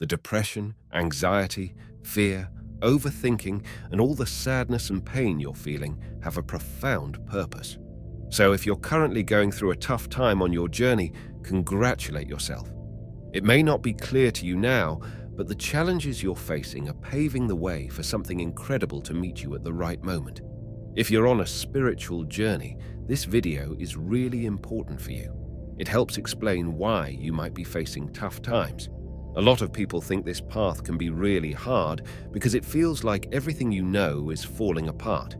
The depression, anxiety, fear, overthinking, and all the sadness and pain you're feeling have a profound purpose. So if you're currently going through a tough time on your journey, congratulate yourself. It may not be clear to you now, but the challenges you're facing are paving the way for something incredible to meet you at the right moment. If you're on a spiritual journey, this video is really important for you. It helps explain why you might be facing tough times. A lot of people think this path can be really hard because it feels like everything you know is falling apart.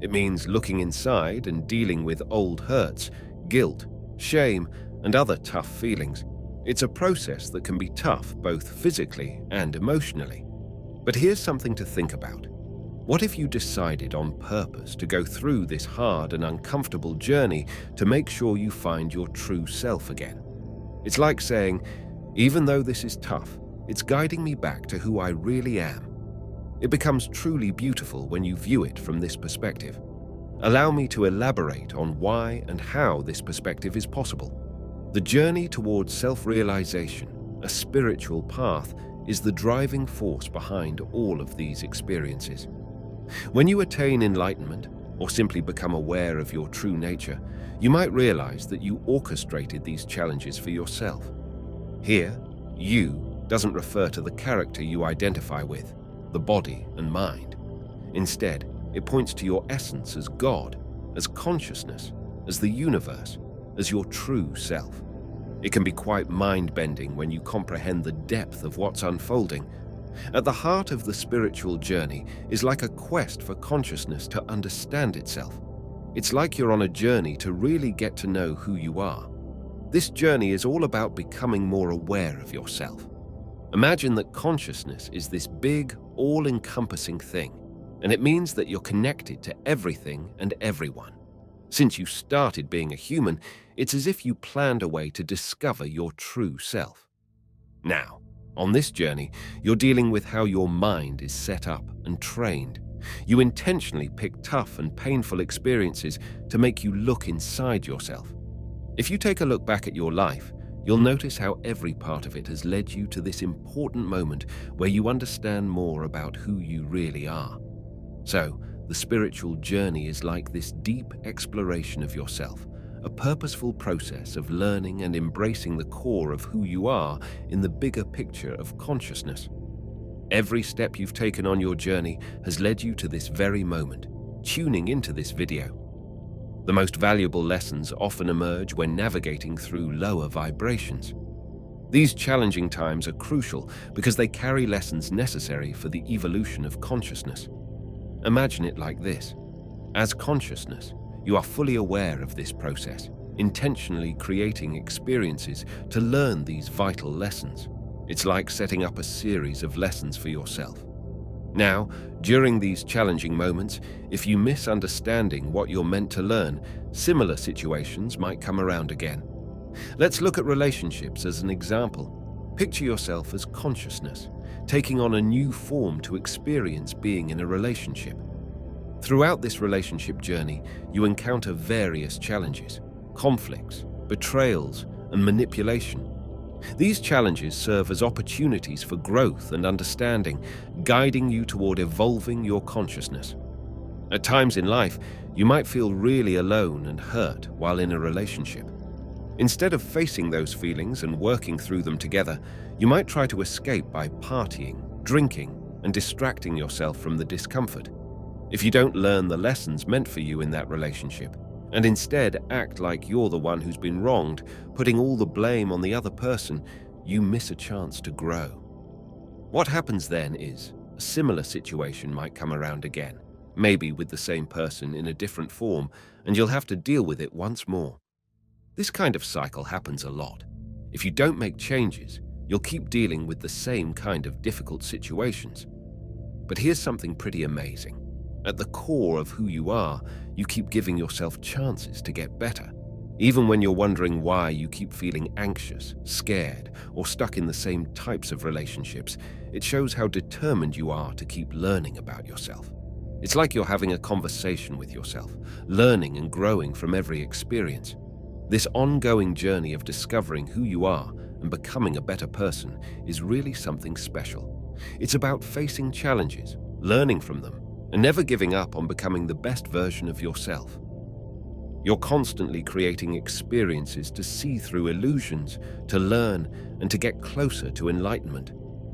It means looking inside and dealing with old hurts, guilt, shame, and other tough feelings. It's a process that can be tough both physically and emotionally. But here's something to think about. What if you decided on purpose to go through this hard and uncomfortable journey to make sure you find your true self again? It's like saying, even though this is tough, it's guiding me back to who I really am. It becomes truly beautiful when you view it from this perspective. Allow me to elaborate on why and how this perspective is possible. The journey towards self-realization, a spiritual path, is the driving force behind all of these experiences. When you attain enlightenment, or simply become aware of your true nature, you might realize that you orchestrated these challenges for yourself. Here, you doesn't refer to the character you identify with, the body and mind. Instead, it points to your essence as God, as consciousness, as the universe, as your true self. It can be quite mind-bending when you comprehend the depth of what's unfolding. At the heart of the spiritual journey is like a quest for consciousness to understand itself. It's like you're on a journey to really get to know who you are. This journey is all about becoming more aware of yourself. Imagine that consciousness is this big, all-encompassing thing, and it means that you're connected to everything and everyone. Since you started being a human, it's as if you planned a way to discover your true self. Now, on this journey, you're dealing with how your mind is set up and trained. You intentionally pick tough and painful experiences to make you look inside yourself. If you take a look back at your life, you'll notice how every part of it has led you to this important moment where you understand more about who you really are. So, the spiritual journey is like this deep exploration of yourself, a purposeful process of learning and embracing the core of who you are in the bigger picture of consciousness. Every step you've taken on your journey has led you to this very moment, tuning into this video. The most valuable lessons often emerge when navigating through lower vibrations. These challenging times are crucial because they carry lessons necessary for the evolution of consciousness. Imagine it like this. As consciousness, you are fully aware of this process, intentionally creating experiences to learn these vital lessons. It's like setting up a series of lessons for yourself. Now, during these challenging moments, if you miss understanding what you're meant to learn, similar situations might come around again. Let's look at relationships as an example. Picture yourself as consciousness, taking on a new form to experience being in a relationship. Throughout this relationship journey, you encounter various challenges, conflicts, betrayals, and manipulation. These challenges serve as opportunities for growth and understanding, guiding you toward evolving your consciousness. At times in life, you might feel really alone and hurt while in a relationship. Instead of facing those feelings and working through them together, you might try to escape by partying, drinking, and distracting yourself from the discomfort. If you don't learn the lessons meant for you in that relationship, and instead act like you're the one who's been wronged, putting all the blame on the other person, you miss a chance to grow. What happens then is, a similar situation might come around again, maybe with the same person in a different form, and you'll have to deal with it once more. This kind of cycle happens a lot. If you don't make changes, you'll keep dealing with the same kind of difficult situations. But here's something pretty amazing. At the core of who you are, you keep giving yourself chances to get better. Even when you're wondering why you keep feeling anxious, scared, or stuck in the same types of relationships, it shows how determined you are to keep learning about yourself. It's like you're having a conversation with yourself, learning and growing from every experience. This ongoing journey of discovering who you are and becoming a better person is really something special. It's about facing challenges, learning from them, and never giving up on becoming the best version of yourself. You're constantly creating experiences to see through illusions, to learn, and to get closer to enlightenment.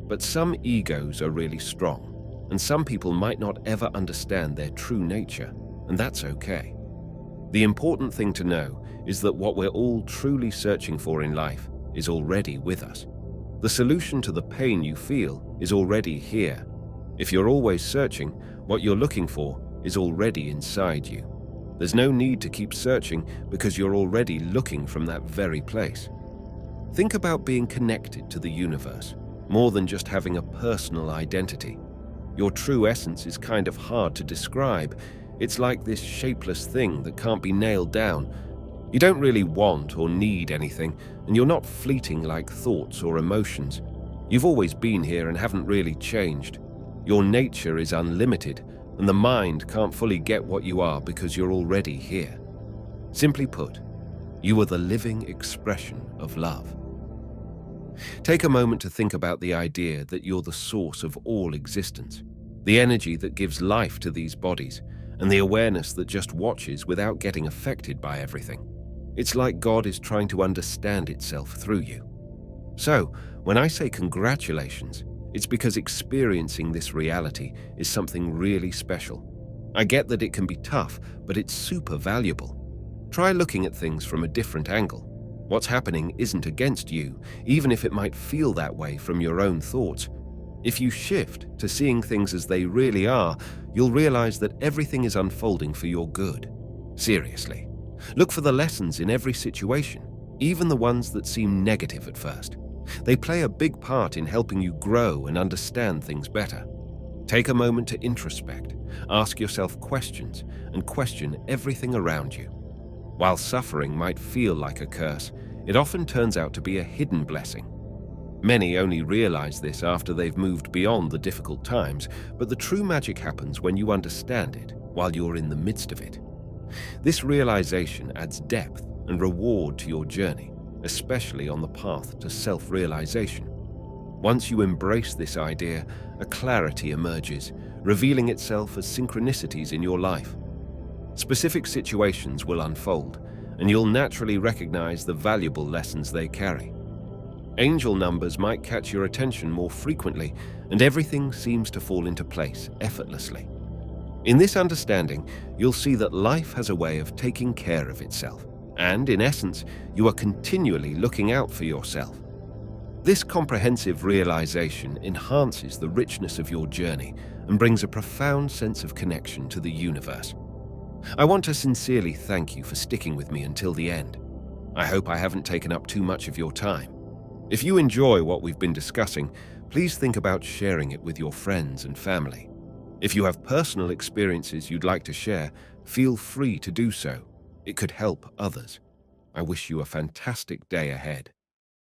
But some egos are really strong, and some people might not ever understand their true nature, and that's okay. The important thing to know is that what we're all truly searching for in life is already with us. The solution to the pain you feel is already here. If you're always searching, what you're looking for is already inside you. There's no need to keep searching because you're already looking from that very place. Think about being connected to the universe, more than just having a personal identity. Your true essence is kind of hard to describe. It's like this shapeless thing that can't be nailed down. You don't really want or need anything, and you're not fleeting like thoughts or emotions. You've always been here and haven't really changed. Your nature is unlimited, and the mind can't fully get what you are because you're already here. Simply put, you are the living expression of love. Take a moment to think about the idea that you're the source of all existence, the energy that gives life to these bodies, and the awareness that just watches without getting affected by everything. It's like God is trying to understand itself through you. So, when I say congratulations, it's because experiencing this reality is something really special. I get that it can be tough, but it's super valuable. Try looking at things from a different angle. What's happening isn't against you, even if it might feel that way from your own thoughts. If you shift to seeing things as they really are, you'll realize that everything is unfolding for your good. Seriously. Look for the lessons in every situation, even the ones that seem negative at first. They play a big part in helping you grow and understand things better. Take a moment to introspect, ask yourself questions, and question everything around you. While suffering might feel like a curse, it often turns out to be a hidden blessing. Many only realize this after they've moved beyond the difficult times, but the true magic happens when you understand it while you're in the midst of it. This realization adds depth and reward to your journey, especially on the path to self-realization. Once you embrace this idea, a clarity emerges, revealing itself as synchronicities in your life. Specific situations will unfold, and you'll naturally recognize the valuable lessons they carry. Angel numbers might catch your attention more frequently, and everything seems to fall into place effortlessly. In this understanding, you'll see that life has a way of taking care of itself, and in essence, you are continually looking out for yourself. This comprehensive realization enhances the richness of your journey and brings a profound sense of connection to the universe. I want to sincerely thank you for sticking with me until the end. I hope I haven't taken up too much of your time. If you enjoy what we've been discussing, please think about sharing it with your friends and family. If you have personal experiences you'd like to share, feel free to do so. It could help others. I wish you a fantastic day ahead.